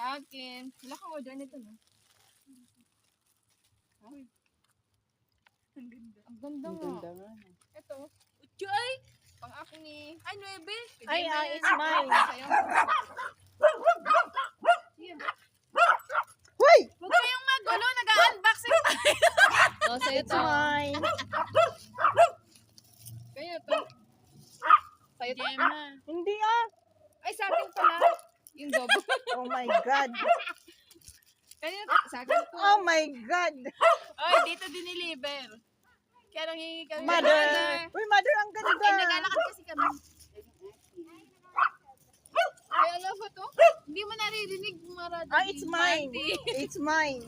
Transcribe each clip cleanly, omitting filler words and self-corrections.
Sa akin. Wala kang order nito, no? Ang ganda. Ang ganda Ang nga. ganda nga. Ito. Uchoy! Pang ako ni... Ay, 9. Ay, it's mine. Sa'yo. Sige. Hoy! Huwag kayong magulo. Nag-unboxing tayo. Oh, sa'yo It's to. mine. Kaya to. Sa'yo to. Hindi Ay, sa akin pala. Yung double. Oh my God. Kaya sa akin to. Oh my God. Ay, dito diniliver. Kaya nang hingi kami. Mother. Uy, mother, ang Ay, ganda. naglalakad kasi kami. Ay, alam mo to? Hindi mo naririnig. Marada. Ah, it's mine. It's mine.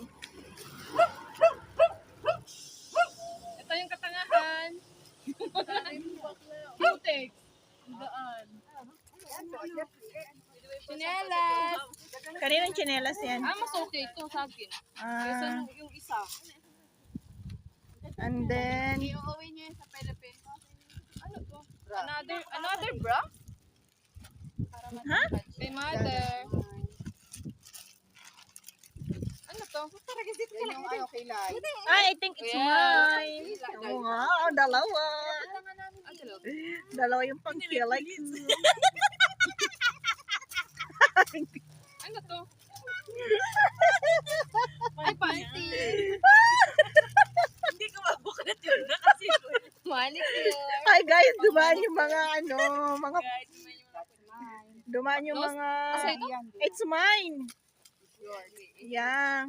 Ito yung katangahan. Cutex. Daan. Chinelas. Kaninang tsinelas yan? Ah, mas okay ito sa akin. Kaysa Ah, yung isa. and then, Iuwi niyo yun sa Philippines. Ano to? Another bra? ha? Kay mother. Ano to? Yan yung ano kay Lai. I think it's mine. Oo nga, dalawa. Ah, dalawa. Dalawa yung pang-kilay. Ano to? Ay, panty. Hindi ko mabuklat yun na kasi. Manicure. Hi guys, dumaan yung mga Guys, may yung dumaan yung mga, Asa ito? it's mine. Yeah.